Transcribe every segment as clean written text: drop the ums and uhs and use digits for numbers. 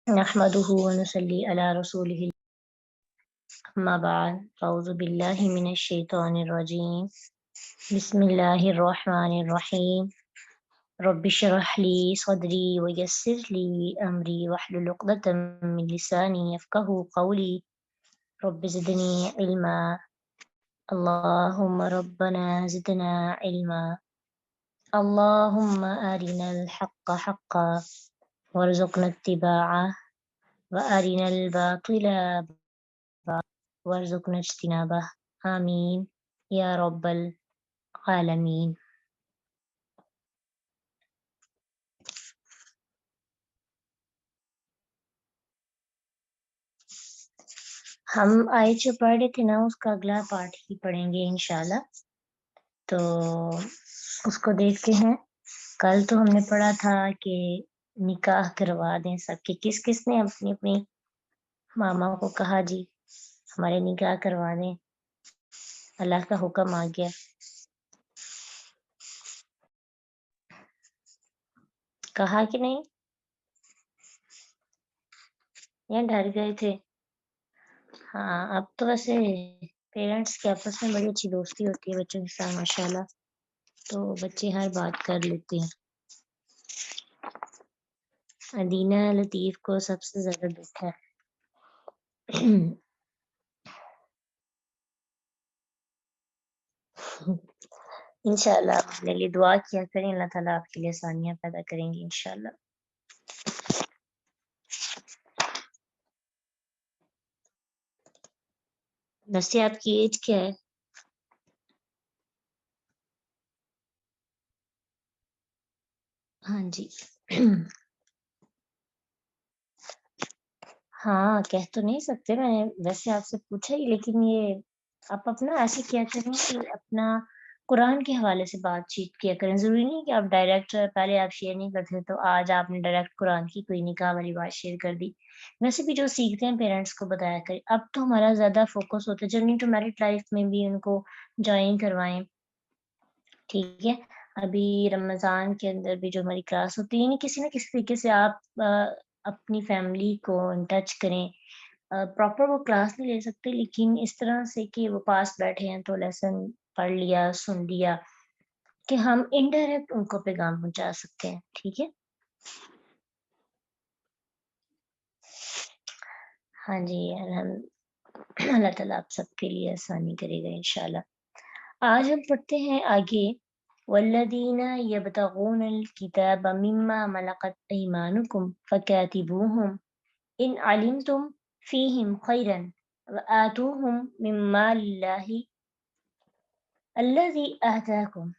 نحمده ونصلي على رسوله أما بعد أعوذ بالله من الشيطان الرجيم بسم الله الرحمن الرحيم رب اشرح لي صدري ويسر لي أمري واحلل عقدة من لساني يفقهوا قولي رب زدني علما اللهم ربنا زدنا علما اللهم أرنا الحق حقا وارزقنا اتباعه وأرنا الباطل وارزقنا اجتنابه آمین یا رب العالمین۔ ہم آیت جو پڑھ رہے تھے نا اس کا اگلا پارٹ ہی پڑھیں گے انشاءاللہ، تو اس کو دیکھتے ہیں۔ کل تو ہم نے پڑھا تھا کہ نکاح کروا دیں سب کے، کس کس نے اپنی اپنی ماما کو کہا جی ہمارے نکاح کروا دیں، اللہ کا حکم آ گیا، کہا کہ نہیں یا ڈر گئے تھے؟ ہاں اب تو ویسے پیرنٹس کے آپس میں بڑی اچھی دوستی ہوتی ہے بچوں کے ساتھ ماشاءاللہ، تو بچے ہر بات کر لیتے ہیں۔ ادینہ لطیف کو سب سے زیادہ دکھ ہے۔ انشاءاللہ آپ اپنے لیے دعا کیا کریں، اللہ تعالیٰ آپ کے لیے آسانیاں پیدا کریں گے انشاءاللہ۔ ویسے آپ کی ایج کیا ہے؟ ہاں جی ہاں کہہ تو نہیں سکتے، میں نے ویسے آپ سے پوچھا ہی، لیکن یہ آپ اپنا ایسے کیا کریں کہ اپنا قرآن کے حوالے سے بات چیت کیا کریں، ضروری نہیں کہ آپ ڈائریکٹ، پہلے آپ شیئر نہیں کرتے تو آج آپ نے ڈائریکٹ قرآن کی کوئی نکاح والی بات شیئر کر دی۔ ویسے بھی جو سیکھتے ہیں پیرنٹس کو بتایا کریں۔ اب تو ہمارا زیادہ فوکس ہوتا ہے جرنی ٹو میرٹ لائف میں بھی ان کو جوائن کروائیں، ٹھیک ہے۔ ابھی رمضان کے اندر بھی جو ہماری کلاس ہوتی ہے، یعنی کسی نہ کسی طریقے سے آپ اپنی فیملی کو ان ٹچ کریں۔ پراپر وہ کلاس نہیں لے سکتے، لیکن اس طرح سے کہ وہ پاس بیٹھے ہیں تو لیسن پڑھ لیا، سن لیا، کہ ہم انڈائریکٹ ان کو پیغام پہنچا سکتے ہیں، ٹھیک ہے۔ ہاں جی اللہ تعالیٰ آپ سب کے لیے آسانی کرے گا انشاءاللہ۔ آج ہم پڑھتے ہیں آگے، والذین یبتغون الکتاب مما ملکت ایمانکم فکاتبوہم ان علمتم فیہم خیرا وآتوہم من مال اللہ الذی آتاکم،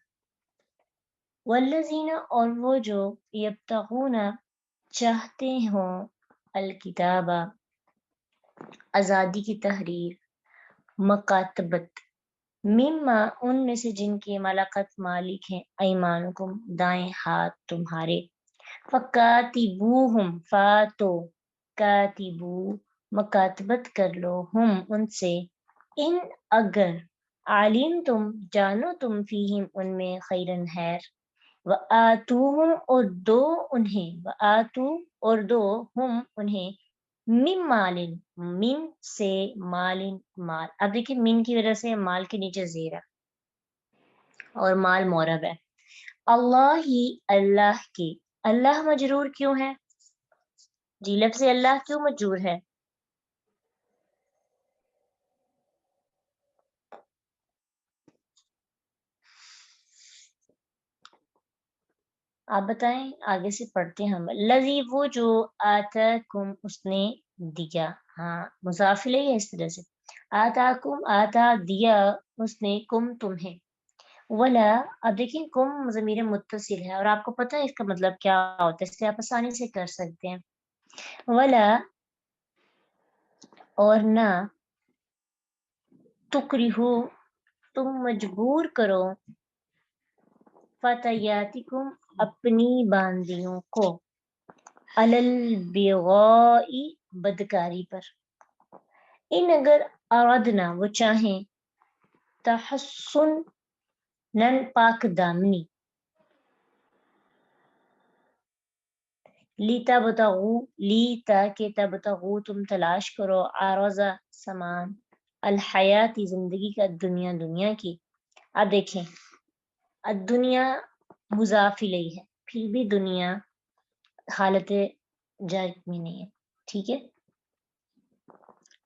والذین اور وہ جو یبتغون چاہتے ہوں الکتاب آزادی کی تحریر، مکاتبت، مما ان میں سے جن کی ملکت مالک ہیں، ایمانکم دائیں ہاتھ تمہارے، فکاتبوہم فاتو کاتبو مکاتبت کر لو، ہم ان سے، ان اگر، عالم تم جانو تم فیہم ان میں خیرن خیر، وآتوہم اور دو انہیں، وآتو اور دو ہم انہیں، من مالن من سے، مالن مال، اب دیکھیں من کی وجہ سے مال کے نیچے زیر ہے اور مال مورب ہے، اللہ ہی اللہ کی، اللہ مجرور کیوں ہے جی؟ لفظ اللہ کیوں مجرور ہے؟ آپ بتائیں، آگے سے پڑھتے ہیں ہم۔ الذی وہ جو، آتاکم اس نے دیا، ہاں مضاف الیہ ہے اس طرح سے، آتاکم آتا دیا اس نے، کم تمہیں، ولا، اب دیکھیں کم ضمیر متصل ہے اور آپ کو پتہ ہے اس کا مطلب کیا ہوتا ہے، اس سے آپ آسانی سے کر سکتے ہیں، ولا اور نہ، تکرہو تم مجبور کرو، فتیاتکم اپنی باندیوں کو، علی البغاء بدکاری پر، ان اگر ارادنا وہ چاہیں، تحسن پاک دامنی، لیتبتغوا لی تاکہ تبتغوا تم تلاش کرو عرض سامان الحیاتی زندگی کا دنیا کی. اب دیکھیں الدنیا مضاف الیہ ہے، پھر بھی دنیا حالت جر میں نہیں ہے، ٹھیک ہے.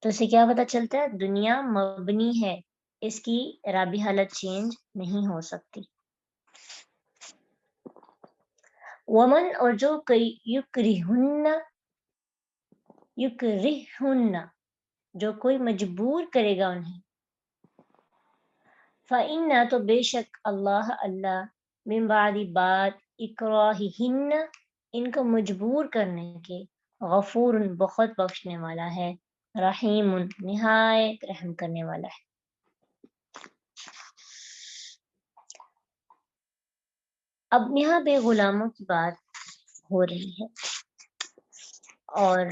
تو اسے کیا پتہ چلتا ہے؟ دنیا مبنی ہے، اس کی اعرابی حالت چینج نہیں ہو سکتی. ومن اور جو یکرہن جو کوئی مجبور کرے گا انہیں، فَإِنَّ تو بے شک اللہ من بعد بعد اکراہہن ان کو مجبور کرنے کے غفور بہت بخشنے والا ہے، رحیم نہایت رحم کرنے والا ہے. اب یہاں پہ غلاموں کی بات ہو رہی ہے، اور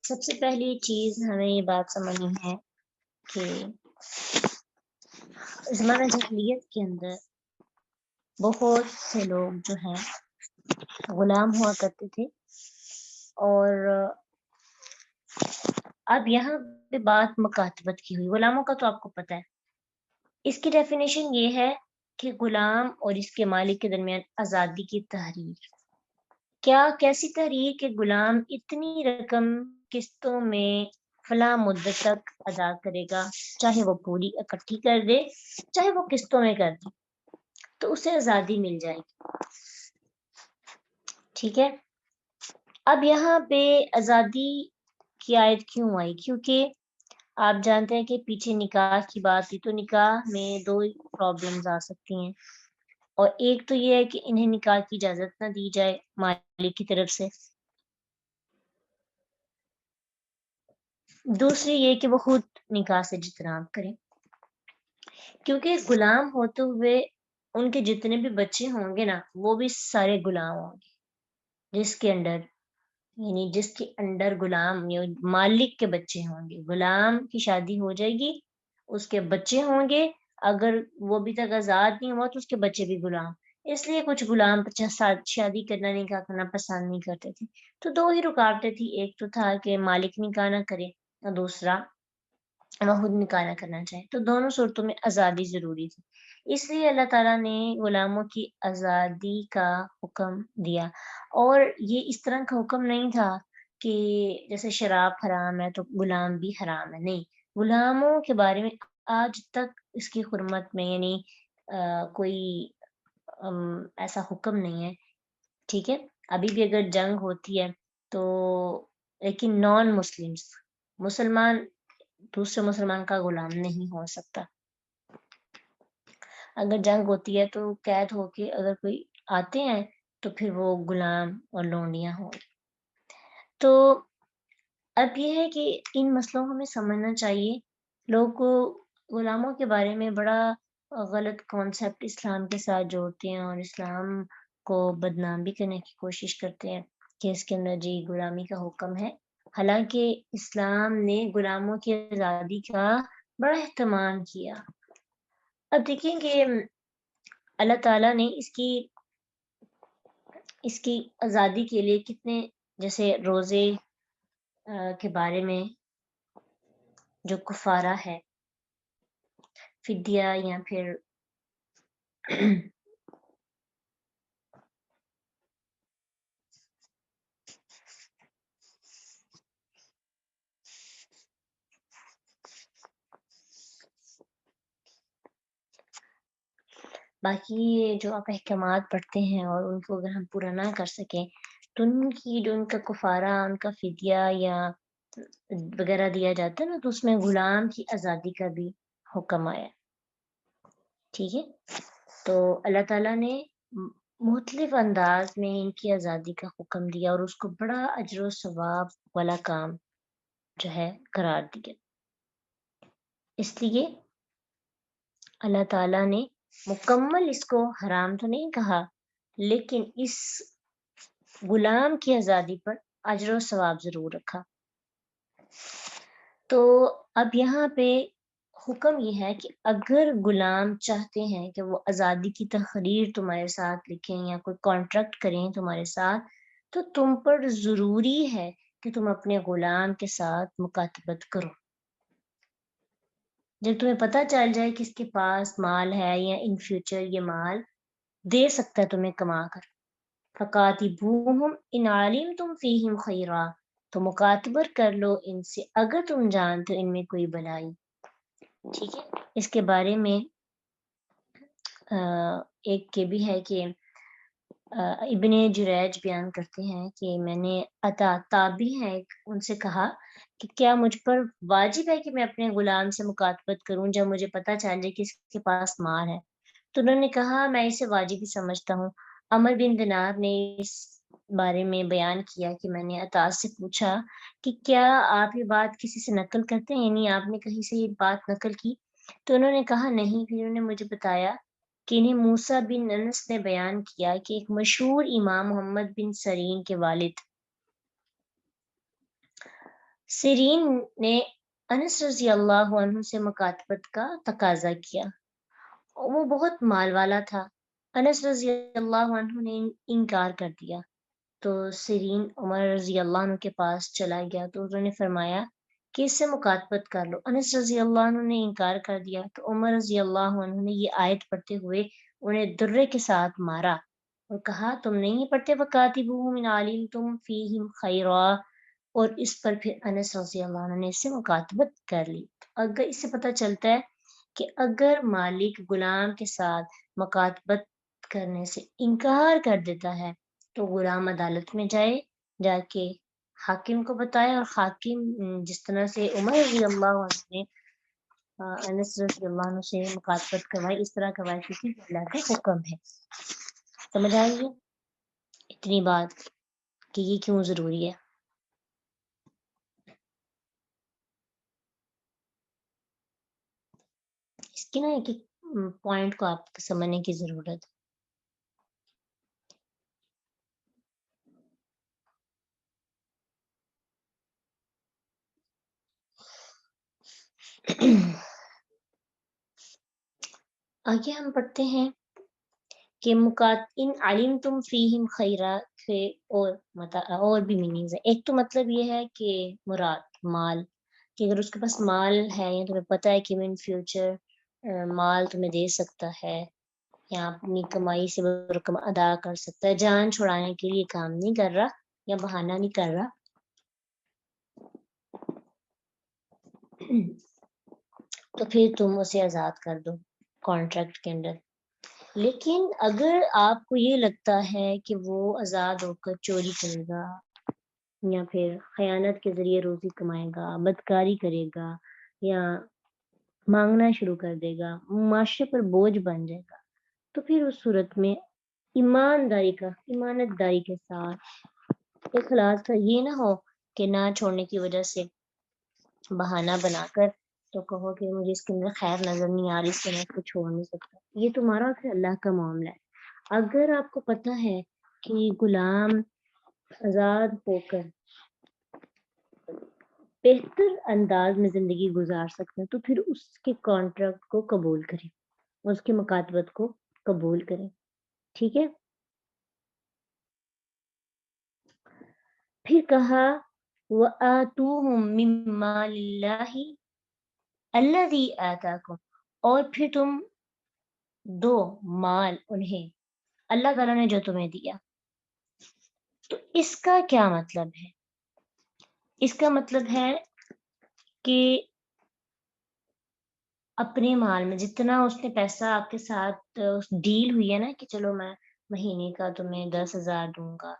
سب سے پہلی چیز ہمیں یہ بات سمجھنی ہے کہ زمانہ جاہلیت کے اندر بہت سے لوگ جو ہیں غلام ہوا کرتے تھے. اور اب یہاں پہ بات مکاتبت کی ہوئی. غلاموں کا تو آپ کو پتہ ہے، اس کی ڈیفینیشن یہ ہے کہ غلام اور اس کے مالک کے درمیان آزادی کی تحریر. کیسی تحریر کہ غلام اتنی رقم قسطوں میں فلاں مدت تک ادا کرے گا، چاہے وہ پوری اکٹھی کر دے چاہے وہ قسطوں میں کر دے، تو اسے آزادی مل جائے گی. ٹھیک ہے. اب یہاں پہ آزادی کی آیت کیوں آئی؟ کیونکہ آپ جانتے ہیں کہ پیچھے نکاح کی بات تھی، تو نکاح میں دو پرابلمز آ سکتی ہیں، اور ایک تو یہ ہے کہ انہیں نکاح کی اجازت نہ دی جائے مالک کی طرف سے، دوسری یہ کہ وہ خود نکاح سے اجتناب کریں. کیونکہ غلام ہوتے ہوئے ان کے جتنے بھی بچے ہوں گے نا، وہ بھی سارے غلام ہوں گے، جس کے انڈر غلام یا مالک کے بچے ہوں گے. غلام کی شادی ہو جائے گی، اس کے بچے ہوں گے، اگر وہ بھی تک آزاد نہیں ہوا تو اس کے بچے بھی غلام. اس لیے کچھ غلام شادی کرنا نکاح کرنا پسند نہیں کرتے تھے. تو دو ہی رکاوٹیں تھی، ایک تو تھا کہ مالک نکاح نہ کرے، اور دوسرا وہ خود نکاح نہ کرنا چاہے. تو دونوں صورتوں میں آزادی ضروری تھی. اس لیے اللہ تعالیٰ نے غلاموں کی آزادی کا حکم دیا. اور یہ اس طرح کا حکم نہیں تھا کہ جیسے شراب حرام ہے تو غلام بھی حرام ہے، نہیں. غلاموں کے بارے میں آج تک اس کی حرمت میں یعنی کوئی ایسا حکم نہیں ہے. ٹھیک ہے. ابھی بھی اگر جنگ ہوتی ہے تو لیکن نان مسلمان دوسرے مسلمان کا غلام نہیں ہو سکتا. اگر جنگ ہوتی ہے تو قید ہو کے اگر کوئی آتے ہیں تو پھر وہ غلام اور لونڈیاں ہوں. تو اب یہ ہے کہ ان مسئلوں کو ہمیں سمجھنا چاہیے. لوگوں کو غلاموں کے بارے میں بڑا غلط کانسیپٹ اسلام کے ساتھ جوڑتے ہیں، اور اسلام کو بدنام بھی کرنے کی کوشش کرتے ہیں کہ اس کے اندر جی غلامی کا حکم ہے. حالانکہ اسلام نے غلاموں کی آزادی کا بڑا اہتمام کیا. اب دیکھیں کہ اللہ تعالیٰ نے اس کی آزادی کے لیے کتنے، جیسے روزے کے بارے میں جو کفارہ ہے، فدیہ یا پھر باقی جو آپ احکامات پڑھتے ہیں اور ان کو اگر ہم پورا نہ کر سکیں تو ان کا کفارہ، ان کا فدیہ یا وغیرہ دیا جاتا ہے نا، تو اس میں غلام کی آزادی کا بھی حکم آیا. ٹھیک ہے. تو اللہ تعالیٰ نے مختلف انداز میں ان کی آزادی کا حکم دیا اور اس کو بڑا اجر و ثواب والا کام جو ہے قرار دیا. اس لیے اللہ تعالیٰ نے مکمل اس کو حرام تو نہیں کہا، لیکن اس غلام کی آزادی پر اجر و ثواب ضرور رکھا. تو اب یہاں پہ حکم یہ ہے کہ اگر غلام چاہتے ہیں کہ وہ آزادی کی تحریر تمہارے ساتھ لکھیں یا کوئی کانٹریکٹ کریں تمہارے ساتھ، تو تم پر ضروری ہے کہ تم اپنے غلام کے ساتھ مکاتبت کرو. جب تمہیں پتہ چل جائے کہ اس کے پاس مال ہے یا ان فیوچر یہ مال دے سکتا ہے تمہیں کما کر، فَقَاتِبُوهُمْ إِنْ عَلِمْتُمْ فِيهِمْ خَيْرًا، تو مکاتبت کر لو ان سے اگر تم جانتے ہو ان میں کوئی بھلائی. ٹھیک ہے. اس کے بارے میں ایک یہ بھی ہے کہ ابن جریج بیان کرتے ہیں کہ میں نے عطا تابی ہیں ان سے کہا کہ کیا مجھ پر واجب ہے کہ میں اپنے غلام سے مکاتبت کروں جب مجھے پتہ چل جائے کہ اس کے پاس مال ہے؟ تو انہوں نے کہا میں اسے واجب ہی سمجھتا ہوں. عمر بن دینار نے اس بارے میں بیان کیا کہ میں نے عطا سے پوچھا کہ کیا آپ یہ بات کسی سے نقل کرتے ہیں، یعنی آپ نے کہیں سے یہ بات نقل کی؟ تو انہوں نے کہا نہیں. پھر انہوں نے مجھے بتایا کہ انہیں موسیٰ بن انس نے بیان کیا کہ ایک مشہور امام محمد بن سیرین کے والد سیرین نے انس رضی اللہ عنہ سے مکاتبت کا تقاضا کیا. وہ بہت مال والا تھا. انس رضی اللہ عنہ نے انکار کر دیا تو سیرین عمر رضی اللہ عنہ کے پاس چلا گیا تو انہوں نے فرمایا کہ اس سے مکاتبت کر لو. انس رضی اللہ عنہ نے انکار کر دیا تو عمر رضی اللہ عنہ نے یہ آیت پڑھتے ہوئے انہیں درے کے ساتھ مارا اور کہا تم نہیں پڑھتے وَقَاتِبُوهُمْ إِنْ عَلِمْتُمْ فِيهِمْ خَيْرًا، اور اس پر پھر انس رضی اللہ عنہ نے اس سے مکاتبت کر لی. اگر اس سے پتہ چلتا ہے کہ اگر مالک غلام کے ساتھ مکاتبت کرنے سے انکار کر دیتا ہے تو غلام عدالت میں جا کے حاکم کو بتائے، اور حاکم جس طرح سے عمر رضی اللہ عنہ نے انس رضی اللہ عنہ سے مکاتبت کروائی اس طرح کروائی کیونکہ اللہ کا حکم ہے. سمجھ آئیے اتنی بات کہ یہ کیوں ضروری ہے. اس کی نا ایک پوائنٹ کو آپ کو سمجھنے کی ضرورت ہے. آگے ہم پڑھتے ہیں کہ ان علمتم فیہم خیرا سے اور بھی میننگز ہے. ایک تو مطلب یہ ہے کہ مراد مال، کہ اگر اس کے پاس مال ہے یا تمہیں پتہ ہے کہ ان فیوچر مال تمہیں دے سکتا ہے یا اپنی کمائی سے وہ رقم ادا کر سکتا ہے، جان چھڑانے کے لیے کام نہیں کر رہا یا بہانہ نہیں کر رہا، تو پھر تم اسے آزاد کر دو کانٹریکٹ کے اندر. لیکن اگر آپ کو یہ لگتا ہے کہ وہ آزاد ہو کر چوری کرے گا یا پھر خیانت کے ذریعے روزی کمائے گا، بدکاری کرے گا یا مانگنا شروع کر دے گا، معاشرے پر بوجھ بن جائے گا، تو پھر اس صورت میں امانت داری کے ساتھ اخلاص کا یہ نہ ہو کہ نہ چھوڑنے کی وجہ سے بہانہ بنا کر تو کہو کہ مجھے اس کے اندر خیر نظر نہیں آ رہی، اس سے میں اس کو چھوڑ نہیں سکتا. یہ تمہارا اور پھر اللہ کا معاملہ ہے. اگر آپ کو پتہ ہے کہ غلام آزاد ہو کر بہتر انداز میں زندگی گزار سکتا ہے تو پھر اس کے کانٹریکٹ کو قبول کریں، اس کی مکاتبت کو قبول کریں. ٹھیک ہے. پھر کہا وَآتُوهُم مِّن مَّالِ اللَّهِ الَّذِي آتَاكُمْ، اور پھر تم دو مال انہیں اللہ تعالیٰ نے جو تمہیں دیا. تو اس کا کیا مطلب ہے؟ اس کا مطلب ہے کہ اپنے مال میں جتنا اس نے پیسہ آپ کے ساتھ ڈیل ہوئی ہے نا کہ چلو میں مہینے کا تمہیں 10,000 دوں گا،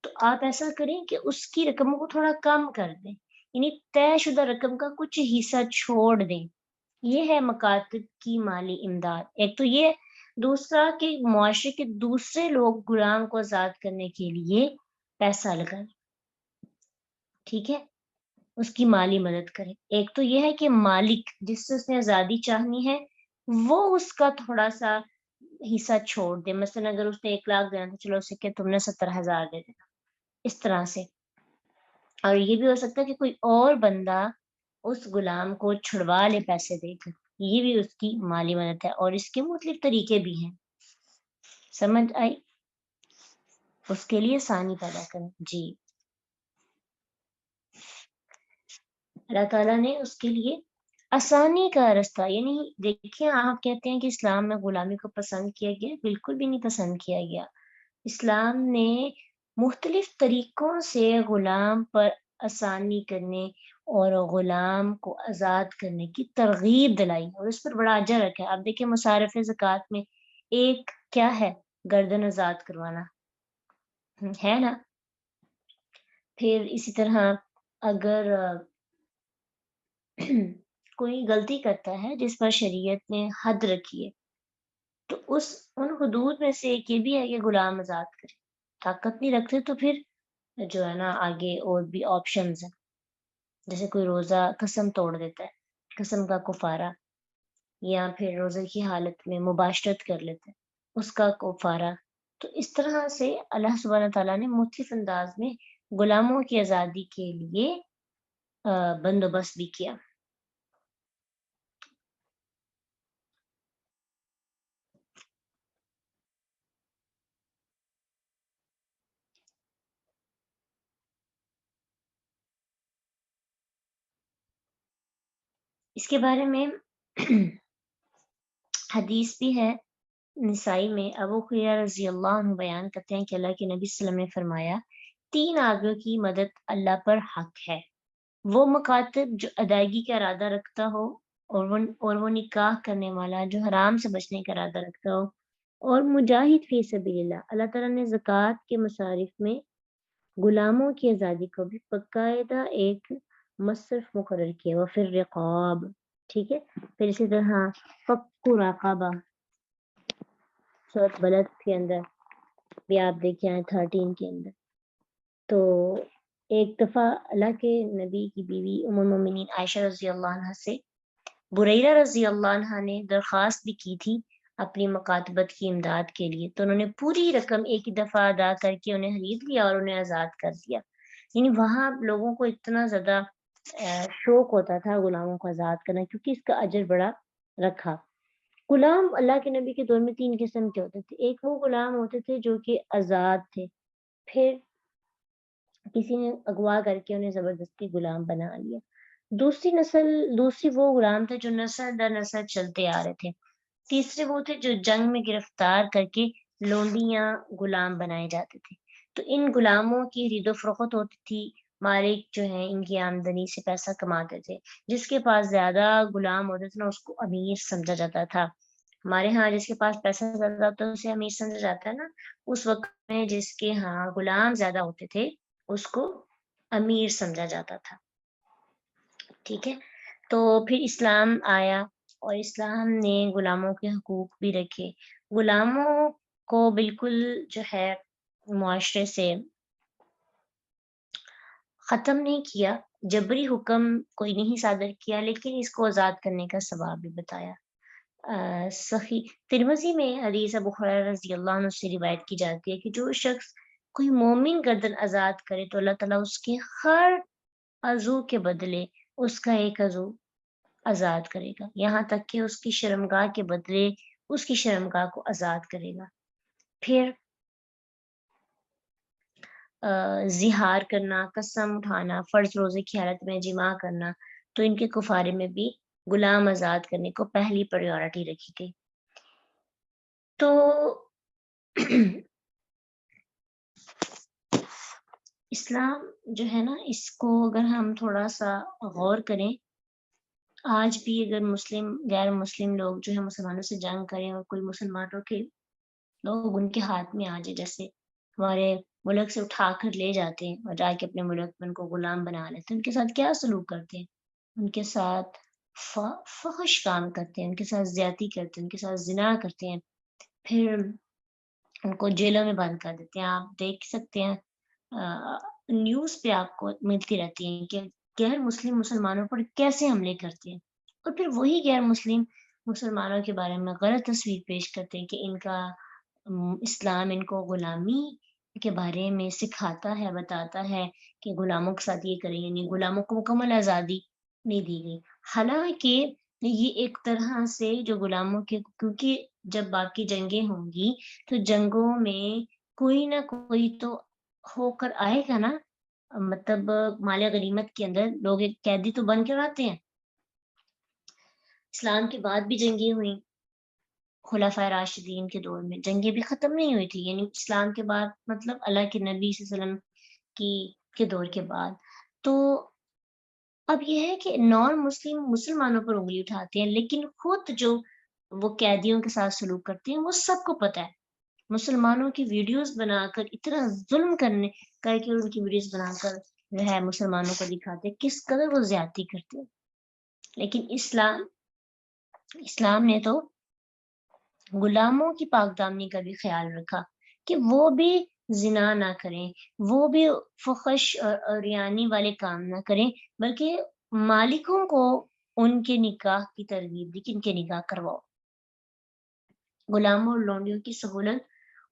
تو آپ ایسا کریں کہ اس کی رقم کو تھوڑا کم کر دیں، یعنی طے شدہ رقم کا کچھ حصہ چھوڑ دیں. یہ ہے مکاتب کی مالی امداد. ایک تو یہ، دوسرا کہ معاشرے کے دوسرے لوگ غلام کو آزاد کرنے کے لیے پیسہ لگائیں. ٹھیک ہے، اس کی مالی مدد کرے. ایک تو یہ ہے کہ مالک جس سے اس نے آزادی چاہنی ہے وہ اس کا تھوڑا سا حصہ چھوڑ دے. مثلا اگر اس نے 1,00,000 دینا تو چلو اسے کہ تم نے 70,000 دے دینا، اس طرح سے. اور یہ بھی ہو سکتا ہے کہ کوئی اور بندہ اس غلام کو چھڑوا لے پیسے دے کر، یہ بھی اس کی مالی مدد ہے. اور اس کے مختلف طریقے بھی ہیں. سمجھ آئی؟ اس کے لیے آسانی پیدا کریں. جی اللہ تعالیٰ نے اس کے لیے آسانی کا رستہ، یعنی دیکھیں آپ کہتے ہیں کہ اسلام میں غلامی کو پسند کیا گیا، بالکل بھی نہیں پسند کیا گیا. اسلام نے مختلف طریقوں سے غلام پر آسانی کرنے اور غلام کو آزاد کرنے کی ترغیب دلائی اور اس پر بڑا اجر رکھا ہے. آپ دیکھیں مصارف زکوٰۃ میں ایک کیا ہے، گردن آزاد کروانا ہے نا. پھر اسی طرح اگر کوئی غلطی کرتا ہے جس پر شریعت نے حد رکھی ہے تو ان حدود میں سے ایک یہ بھی ہے کہ غلام آزاد کرے. طاقت نہیں رکھتے تو پھر جو ہے نا آگے اور بھی آپشنز ہیں، جیسے کوئی روزہ قسم توڑ دیتا ہے، قسم کا کفارہ، یا پھر روزے کی حالت میں مباشرت کر لیتا ہے، اس کا کفارہ. تو اس طرح سے اللہ سبحانہ تعالیٰ نے مختلف انداز میں غلاموں کی آزادی کے لیے بندوبست بھی کیا. اس کے بارے میں حدیث بھی ہے نسائی میں. ابو ہریرہ رضی اللہ عنہ بیان کرتے ہیں کہ اللہ کے نبی صلی اللہ علیہ وسلم نے فرمایا 3 آدمیوں کی مدد اللہ پر حق ہے: وہ مکاتب جو ادائیگی کا ارادہ رکھتا ہو، اور وہ نکاح کرنے والا جو حرام سے بچنے کا ارادہ رکھتا ہو، اور مجاہد فی سبیل اللہ. اللہ تعالیٰ نے زکوٰۃ کے مصارف میں غلاموں کی آزادی کو بھی باقاعدہ ایک مصرف مقرر کیا. وہ پھر رقاب، ٹھیک ہے. پھر اسی طرح فک رقابہ سورۃ بلد کے اندر بھی آپ دیکھیں 13 کے اندر. تو ایک دفعہ اللہ کے نبی کی بیوی ام المومنین عائشہ رضی اللہ عنہ سے بریرہ رضی اللہ عنہ نے درخواست بھی کی تھی اپنی مکاتبت کی امداد کے لیے، تو انہوں نے پوری رقم ایک ہی دفعہ ادا کر کے انہیں خرید لیا اور انہیں آزاد کر دیا. یعنی وہاں لوگوں کو اتنا زیادہ شوق ہوتا تھا غلاموں کو آزاد کرنا، کیونکہ اس کا اجر بڑا رکھا. غلام اللہ کے نبی کے دور میں 3 قسم کے ہوتے تھے. ایک وہ غلام ہوتے تھے جو کہ آزاد تھے، پھر کسی نے اغوا کر کے انہیں زبردستی غلام بنا لیا. دوسری وہ غلام تھے جو نسل در نسل چلتے آ رہے تھے. تیسرے وہ تھے جو جنگ میں گرفتار کر کے لونڈیاں غلام بنائے جاتے تھے. تو ان غلاموں کی خرید و فروخت ہوتی تھی، مالک جو ہیں ان کی آمدنی سے پیسہ کماتے تھے. جس کے پاس زیادہ غلام ہوتے تھے نا اس کو امیر سمجھا جاتا تھا. ہمارے ہاں جس کے پاس پیسہ زیادہ ہوتا ہے اسے امیر سمجھا جاتا ہے نا. اس وقت میں جس کے ہاں غلام زیادہ ہوتے تھے اس کو امیر سمجھا جاتا تھا. ٹھیک ہے. تو پھر اسلام آیا اور اسلام نے غلاموں کے حقوق بھی رکھے. غلاموں کو بالکل جو ہے معاشرے سے ختم نہیں کیا، جبری حکم کوئی نہیں صادر کیا، لیکن اس کو آزاد کرنے کا ثواب بھی بتایا. صحیح ترمذی میں حدیث ابو ہریرہ رضی اللہ عنہ سے روایت کی جاتی ہے کہ جو شخص کوئی مومن گردن آزاد کرے تو اللہ تعالیٰ اس کے ہر عضو کے بدلے اس کا ایک عضو آزاد کرے گا، یہاں تک کہ اس کی شرمگاہ کے بدلے اس کی شرمگاہ کو آزاد کرے گا. پھر زہار کرنا، قسم اٹھانا، فرض روزے کی حالت میں جماع کرنا، تو ان کے کفارے میں بھی غلام آزاد کرنے کو پہلی پریورٹی رکھی گئی. تو اسلام جو ہے نا اس کو اگر ہم تھوڑا سا غور کریں، آج بھی اگر غیر مسلم لوگ جو ہے مسلمانوں سے جنگ کریں اور کوئی مسلمانوں کے لوگ ان کے ہاتھ میں آ جائے، جیسے ہمارے ملک سے اٹھا کر لے جاتے ہیں اور جا کے اپنے ملک میں ان کو غلام بنا لیتے ہیں، ان کے ساتھ کیا سلوک کرتے ہیں؟ ان کے ساتھ فحش کام کرتے ہیں، ان کے ساتھ زیادتی کرتے ہیں، ان کے ساتھ زنا کرتے ہیں، پھر ان کو جیلوں میں بند کر دیتے ہیں. آپ دیکھ سکتے ہیں نیوز پہ آپ کو ملتی رہتی ہیں کہ غیر مسلم مسلمانوں پر کیسے حملے کرتے ہیں، اور پھر وہی غیر مسلم مسلمانوں کے بارے میں غلط تصویر پیش کرتے ہیں کہ ان کا اسلام ان کو غلامی کے بارے میں سکھاتا ہے، بتاتا ہے کہ غلاموں کے ساتھ یہ کریں، یعنی غلاموں کو مکمل آزادی نہیں دی گئی. حالانکہ یہ ایک طرح سے جو غلاموں کے، کیونکہ جب باقی جنگیں ہوں گی تو جنگوں میں کوئی نہ کوئی تو ہو کر آئے گا نا. مطلب مال غنیمت کے اندر لوگ ایک قیدی تو بن کر آتے ہیں. اسلام کے بعد بھی جنگیں ہوئیں، خلفائے راشدین کے دور میں جنگیں بھی ختم نہیں ہوئی تھی، یعنی اسلام کے بعد مطلب اللہ کے نبی صلی اللہ علیہ وسلم کے دور کے بعد. تو اب یہ ہے کہ نان مسلم مسلمانوں پر انگلی اٹھاتے ہیں، لیکن خود جو وہ قیدیوں کے ساتھ سلوک کرتے ہیں وہ سب کو پتہ ہے. مسلمانوں کی ویڈیوز بنا کر اتنا ظلم کرنے کر کے ان کی ویڈیوز بنا کر جو ہے مسلمانوں کو دکھاتے ہیں کس قدر وہ زیادتی کرتے ہیں. لیکن اسلام نے تو غلاموں کی پاک دامنی کا بھی خیال رکھا کہ وہ بھی زنا نہ کریں، وہ بھی فحش اور ریانی والے کام نہ کریں، بلکہ مالکوں کو ان کے نکاح کی ترغیب دی کہ ان کے نکاح کرواؤ. غلاموں اور لونڈیوں کی سہولت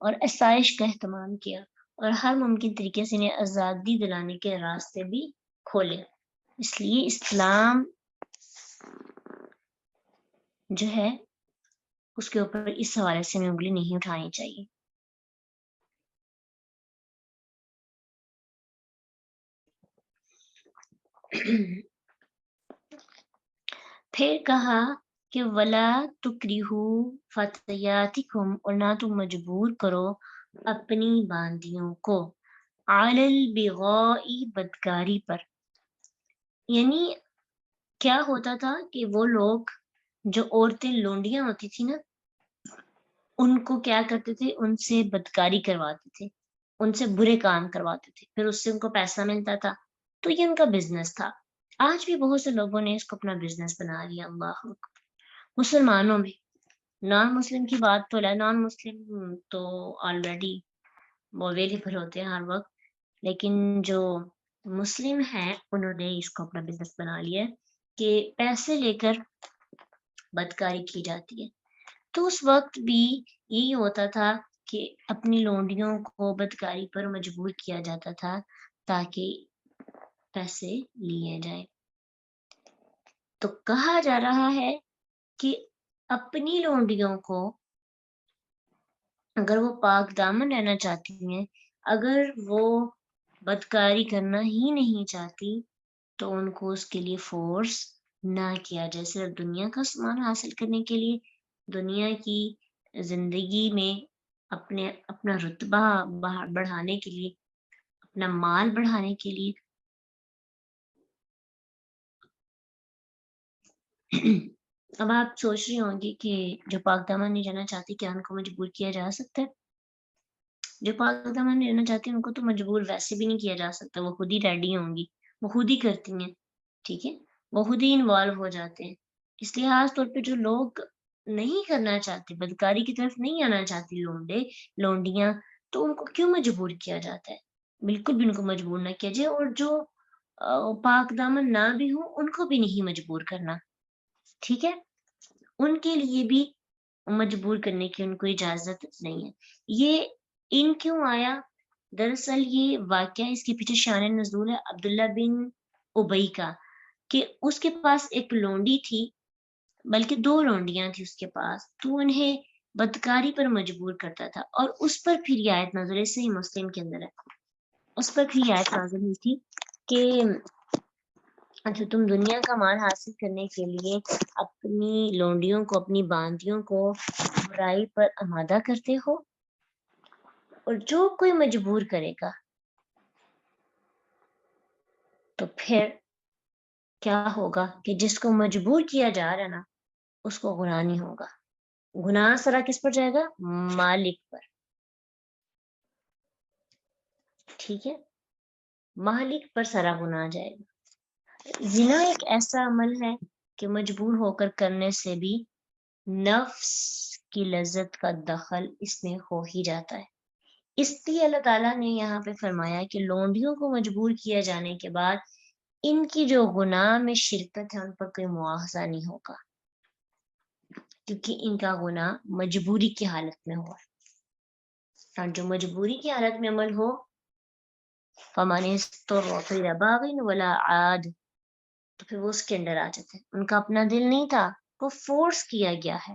اور آسائش کا اہتمام کیا اور ہر ممکن طریقے سے انہیں آزادی دلانے کے راستے بھی کھولے. اس لیے اسلام جو ہے اس کے اوپر اس حوالے سے ہمیں انگلی نہیں اٹھانی چاہیے. پھر کہا کہ ولا تکرہوا فتیاتکم، اور نہ تم مجبور کرو اپنی باندیوں کو علی البغاء، بدکاری پر. یعنی کیا ہوتا تھا کہ وہ لوگ جو عورتیں لونڈیاں ہوتی تھی نا ان کو کیا کرتے تھے، ان سے بدکاری کرواتے تھے، ان سے برے کام کرواتے تھے، پھر اس سے ان کو پیسہ ملتا تھا. تو یہ ان کا بزنس تھا. آج بھی بہت سے لوگوں نے اس کو اپنا بزنس بنا لیا. اللہ اکبر. مسلمانوں میں نان مسلم کی بات تو ہے، نان مسلم تو آلریڈی وہ اویلیبل ہوتے ہیں ہر وقت، لیکن جو مسلم ہیں انہوں نے اس کو اپنا بزنس بنا لیا ہے کہ پیسے لے کر بدکاری کی جاتی ہے. تو اس وقت بھی یہی ہوتا تھا کہ اپنی لونڈیوں کو بدکاری پر مجبور کیا جاتا تھا تاکہ پیسے لیے جائیں. تو کہا جا رہا ہے کہ اپنی لونڈیوں کو اگر وہ پاک دامن رہنا چاہتی ہیں، اگر وہ بدکاری کرنا ہی نہیں چاہتی تو ان کو اس کے لیے فورس نہ کیا جائے. صرف دنیا کا سامان حاصل کرنے کے لیے، دنیا کی زندگی میں اپنا رتبہ بڑھانے کے لیے، اپنا مال بڑھانے کے لیے اب آپ سوچ رہی ہوں گی کہ جو پاک دامن نہیں رہنا چاہتی کیا ان کو مجبور کیا جا سکتا ہے؟ جو پاک دامن نہیں رہنا چاہتی ان کو تو مجبور ویسے بھی نہیں کیا جا سکتا، وہ خود ہی ریڈی ہوں گی، وہ خود ہی کرتی ہیں. ٹھیک ہے، وہ خود ہی انوالو ہو جاتے ہیں. اس لیے خاص طور پہ جو لوگ نہیں کرنا چاہتے، بدکاری کی طرف نہیں آنا چاہتی، لونڈیاں، تو ان کو کیوں مجبور کیا جاتا ہے؟ بالکل بھی ان کو مجبور نہ کیا جائے، اور جو پاک دامن نہ بھی ہوں ان کو بھی نہیں مجبور کرنا. ٹھیک ہے، ان کے لیے بھی مجبور کرنے کی ان کو اجازت نہیں ہے. یہ ان کیوں آیا؟ دراصل یہ واقعہ اس کے پیچھے شان نزول ہے عبداللہ بن ابی کا، کہ اس کے پاس ایک لونڈی تھی، بلکہ 2 لونڈیاں تھی اس کے پاس، تو انہیں بدکاری پر مجبور کرتا تھا. اور اس پر پھر یہ آیت نازل ہے، صحیح مسلم کے اندر ہے، اس پر پھر یہ آیت نازل ہوئی تھی کہ اچھا تم دنیا کا مال حاصل کرنے کے لیے اپنی لونڈیوں کو، اپنی باندیوں کو برائی پر آمادہ کرتے ہو، اور جو کوئی مجبور کرے گا تو پھر کیا ہوگا کہ جس کو مجبور کیا جا رہا ہے نا اس کو گناہ نہیں ہوگا. گناہ سارا کس پر جائے گا؟ مالک پر. ٹھیک ہے، مالک پر سارا گناہ جائے گا. زنا ایک ایسا عمل ہے کہ مجبور ہو کر کرنے سے بھی نفس کی لذت کا دخل اس میں ہو ہی جاتا ہے. اس لیے اللہ تعالیٰ نے یہاں پہ فرمایا کہ لونڈیوں کو مجبور کیا جانے کے بعد ان کی جو گناہ میں شرکت ہے ان پر کوئی مواخذہ نہیں ہوگا، کیونکہ ان کا گناہ مجبوری کی حالت میں ہوا. اور جو مجبوری کی حالت میں عمل ہو فَمَنِ اسْتُرَّ غَيْرَ بَاغٍ وَلَا عَادٍ، تو پھر وہ اس کے اندر آ جاتے ہیں. ان کا اپنا دل نہیں تھا، وہ فورس کیا گیا ہے.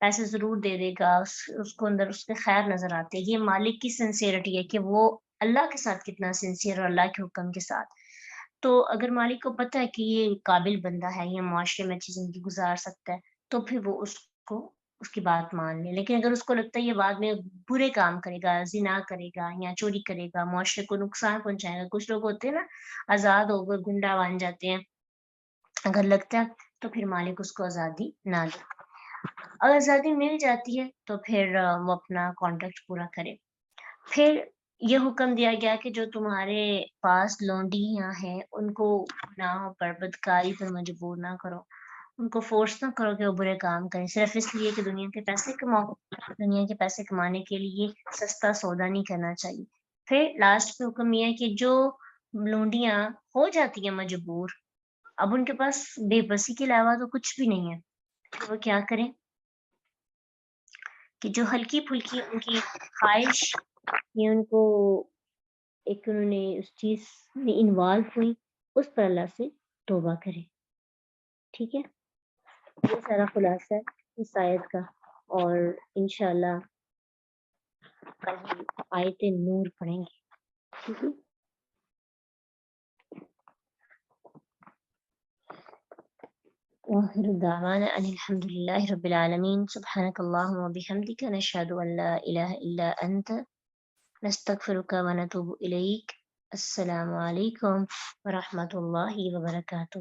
پیسے ضرور دے دے گا، اس کو اندر اس کے خیر نظر آتے ہیں۔ یہ مالک کی سنسیئرٹی ہے کہ وہ اللہ کے ساتھ کتنا سنسیئر اور اللہ کے حکم کے ساتھ۔ تو اگر مالک کو پتہ ہے کہ یہ قابل بندہ ہے، یہ معاشرے میں اچھی زندگی گزار سکتا ہے، تو پھر وہ کو اس کی بات مان لے۔ لیکن اگر اس کو لگتا ہے یہ بعد میں برے کام کرے گا، زنا کرے گا یا چوری کرے گا، معاشرے کو نقصان پہنچائے گا، کچھ لوگ ہوتے ہیں نا آزاد ہو کر گنڈا بن جاتے ہیں، اگر لگتا ہے تو پھر مالک اس کو آزادی نہ دے۔ اگر آزادی مل جاتی ہے تو پھر وہ اپنا کانٹریکٹ پورا کرے۔ پھر یہ حکم دیا گیا کہ جو تمہارے پاس لونڈیاں ہیں ان کو گناہوں پر بدکاری پر مجبور نہ کرو، ان کو فورس نہ کرو کہ وہ برے کام کریں صرف اس لیے کہ دنیا کے پیسے کماؤ۔ دنیا کے پیسے کمانے کے لیے سستا سودا نہیں کرنا چاہیے۔ پھر لاسٹ پہ حکم یہ ہے کہ جو لونڈیاں ہو جاتی ہیں مجبور، اب ان کے پاس بے بسی کے علاوہ تو کچھ بھی نہیں ہے، تو وہ کیا کریں کہ جو ہلکی پھلکی ان کی خواہش یہ ان کو ایک انہوں نے اس چیز میں انوالو ہوئی، اس پر اللہ سے توبہ کرے۔ ٹھیک ہے، یہ سارا خلاصہ ہے اس آیت کا، اور انشاءاللہ کل ہم آیت نور پڑھیں گے۔ ٹھیک ہے، وآخر دعوانا ان الحمد للہ رب العالمین، سبحانک اللہم وبحمدک، نشہد ان لا الہ الا انت، نستغفرک ونتوب الیک۔ السلام علیکم ورحمۃ اللہ وبرکاتہ۔